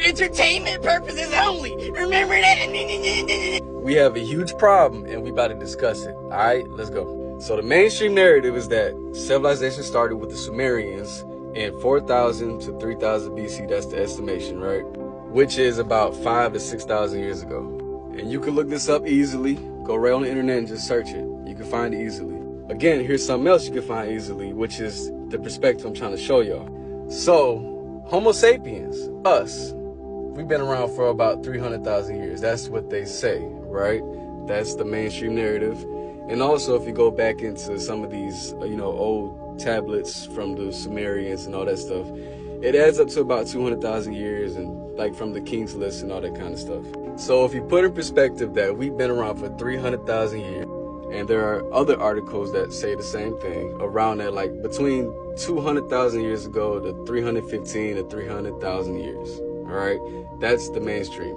entertainment purposes only. Remember that? We have a huge problem and we about to discuss it. All right, let's go. So the mainstream narrative is that civilization started with the Sumerians in 4000 to 3000 BC. That's the estimation, right? Which is about 5,000 to 6,000 years ago. And you can look this up easily. Go right on the internet and just search it. You can find it easily. Again, here's something else you can find easily, which is the perspective I'm trying to show y'all. So, Homo sapiens, us, we've been around for about 300,000 years. That's what they say, right? That's the mainstream narrative. And also, if you go back into some of these, old tablets from the Sumerians and all that stuff, it adds up to about 200,000 years, and like from the King's List and all that kind of stuff. So if you put in perspective that we've been around for 300,000 years, and there are other articles that say the same thing around that, like between 200,000 years ago to 315 to 300,000 years. All right, that's the mainstream.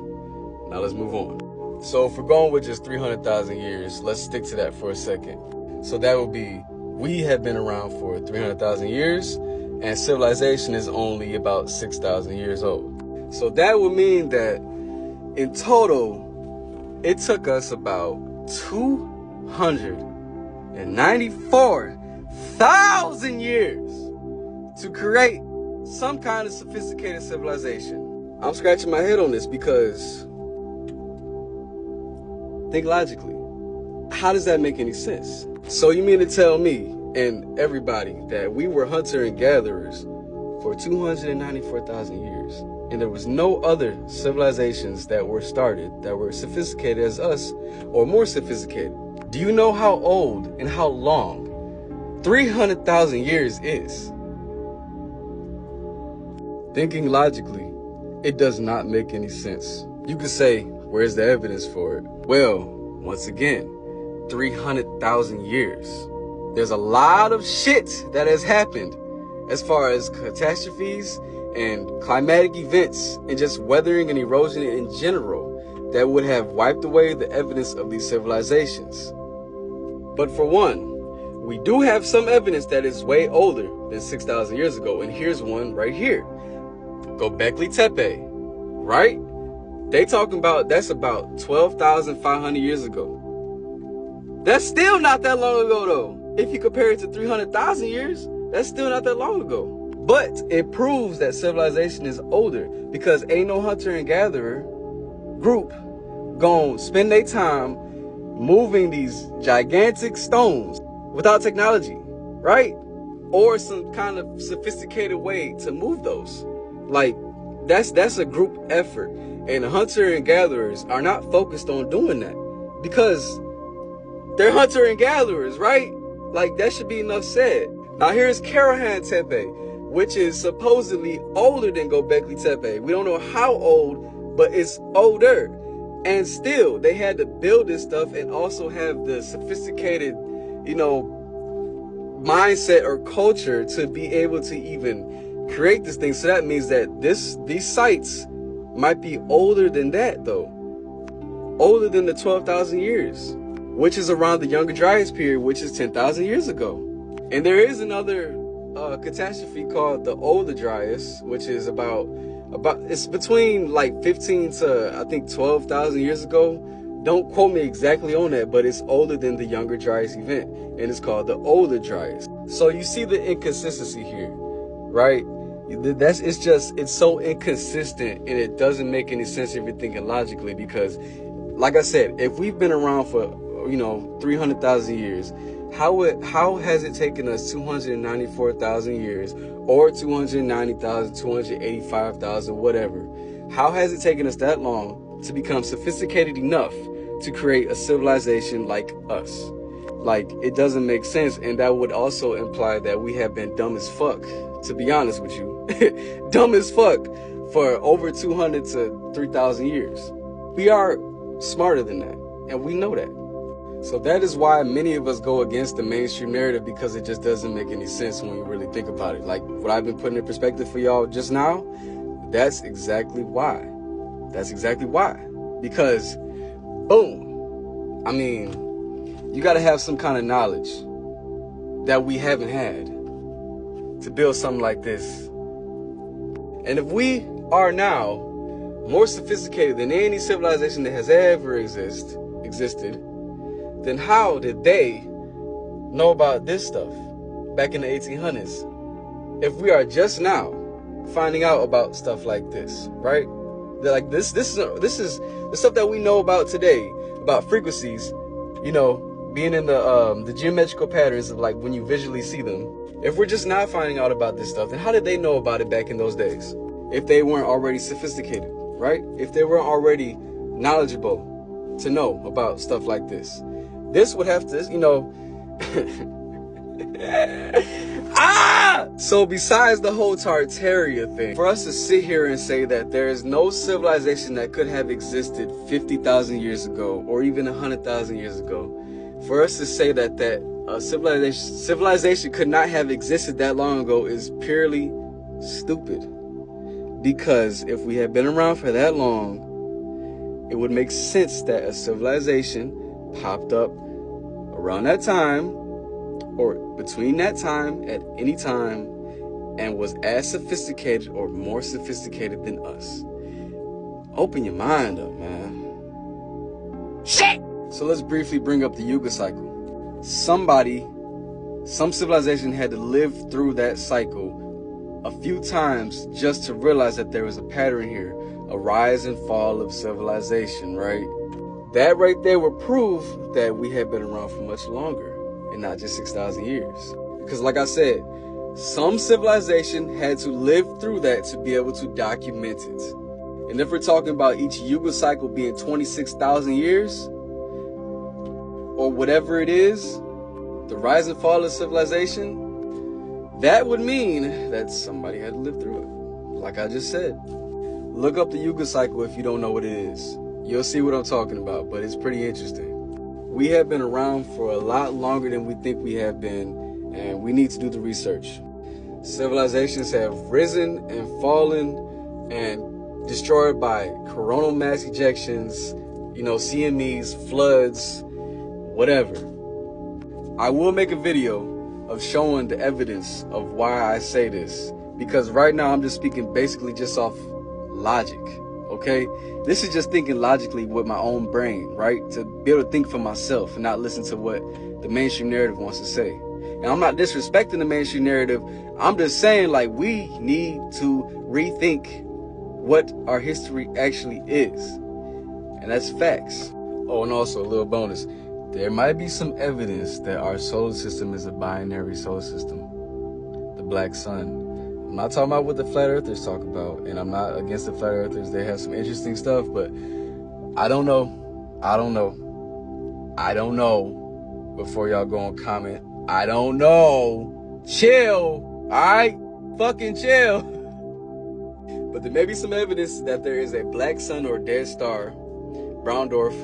Now let's move on. So if we're going with just 300,000 years, let's stick to that for a second. So that would be, we have been around for 300,000 years, and civilization is only about 6,000 years old. So that would mean that in total, it took us about 294,000 years to create some kind of sophisticated civilization. I'm scratching my head on this because, think logically, how does that make any sense? So you mean to tell me and everybody that we were hunter and gatherers for 294,000 years, and there was no other civilizations that were started that were sophisticated as us or more sophisticated? Do you know how old and how long 300,000 years is? Thinking logically, it does not make any sense. You could say, where's the evidence for it? Well, once again, 300,000 years. There's a lot of shit that has happened as far as catastrophes and climatic events and just weathering and erosion in general that would have wiped away the evidence of these civilizations. But for one, we do have some evidence that is way older than 6,000 years ago, and here's one right here. Göbekli Tepe, right? They talking about that's about 12,500 years ago. That's still not that long ago though. If you compare it to 300,000 years, that's still not that long ago. But it proves that civilization is older because ain't no hunter and gatherer group gonna spend their time moving these gigantic stones without technology, right? Or some kind of sophisticated way to move those. Like, that's a group effort. And hunter and gatherers are not focused on doing that because they're hunter and gatherers, right? Like, that should be enough said. Now here's Karahan Tepe, which is supposedly older than Göbekli Tepe. We don't know how old, but it's older. And still, they had to build this stuff and also have the sophisticated, mindset or culture to be able to even create this thing. So that means that these sites might be older than that, though. Older than the 12,000 years, which is around the Younger Dryas period, which is 10,000 years ago. And there is another catastrophe called the Older Dryas, which is about it's between like 15 to I think 12,000 years ago. Don't quote me exactly on that, but it's older than the Younger Dryas event, and it's called the Older Dryas. So you see the inconsistency here, right? It's so inconsistent, and it doesn't make any sense if you're thinking logically, because like I said, if we've been around for 300,000 years, how has it taken us 294,000 years or 290,000, 285,000, whatever? How has it taken us that long to become sophisticated enough to create a civilization like us? Like, it doesn't make sense, and that would also imply that we have been dumb as fuck, to be honest with you. Dumb as fuck for over 200 to 3,000 years. We are smarter than that, and we know that. So that is why many of us go against the mainstream narrative, because it just doesn't make any sense when you really think about it. Like what I've been putting in perspective for y'all just now, that's exactly why. That's exactly why. Because, boom, I mean, you got to have some kind of knowledge that we haven't had to build something like this. And if we are now more sophisticated than any civilization that has ever existed, then how did they know about this stuff back in the 1800s? If we are just now finding out about stuff like this, right? Like this is the stuff that we know about today, about frequencies, you know, being in the geometrical patterns of like when you visually see them. If we're just not finding out about this stuff, then how did they know about it back in those days? If they weren't already sophisticated, right? If they weren't already knowledgeable to know about stuff like this. This would have to, you know, So besides the whole Tartaria thing, for us to sit here and say that there is no civilization that could have existed 50,000 years ago or even 100,000 years ago, for us to say that a civilization could not have existed that long ago is purely stupid. Because if we had been around for that long, it would make sense that a civilization popped up around that time or between that time at any time and was as sophisticated or more sophisticated than us. Open your mind up, man. Shit! So let's briefly bring up the Yuga cycle. Some civilization had to live through that cycle a few times just to realize that there was a pattern here, a rise and fall of civilization, right? That right there would prove that we had been around for much longer and not just 6,000 years. Because like I said, some civilization had to live through that to be able to document it. And if we're talking about each Yuga cycle being 26,000 years, or whatever it is, the rise and fall of civilization, that would mean that somebody had to live through it. Like I just said, look up the Yuga cycle if you don't know what it is. You'll see what I'm talking about, but it's pretty interesting. We have been around for a lot longer than we think we have been, and we need to do the research. Civilizations have risen and fallen and destroyed by coronal mass ejections, you know, CMEs, floods, whatever. I will make a video of showing the evidence of why I say this, because right now I'm just speaking basically just off logic, okay? This is just thinking logically with my own brain, right? To be able to think for myself and not listen to what the mainstream narrative wants to say. And I'm not disrespecting the mainstream narrative. I'm just saying, like, we need to rethink what our history actually is. And that's facts. Oh, and also a little bonus. There might be some evidence that our solar system is a binary solar system. The black sun. I'm not talking about what the flat earthers talk about, and I'm not against the flat earthers. They have some interesting stuff, but I don't know. Before y'all go and comment, I don't know. Chill, all right? Fucking chill. But there may be some evidence that there is a black sun or dead star, brown dwarf,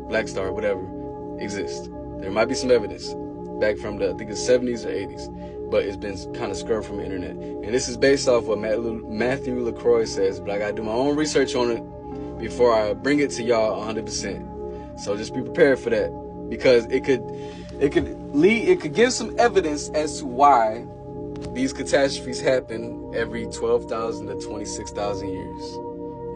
black star, whatever, exists. There might be some evidence back from the, I think it's 70s or 80s, but it's been kind of scrubbed from the internet. And this is based off what Matthew LaCroix says, but I gotta do my own research on it before I bring it to y'all 100%. So just be prepared for that, because it could give some evidence as to why these catastrophes happen every 12,000 to 26,000 years.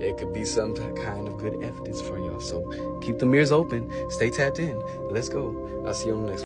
It could be some kind of good evidence for y'all. So keep them ears open. Stay tapped in. Let's go. I'll see you on the next one.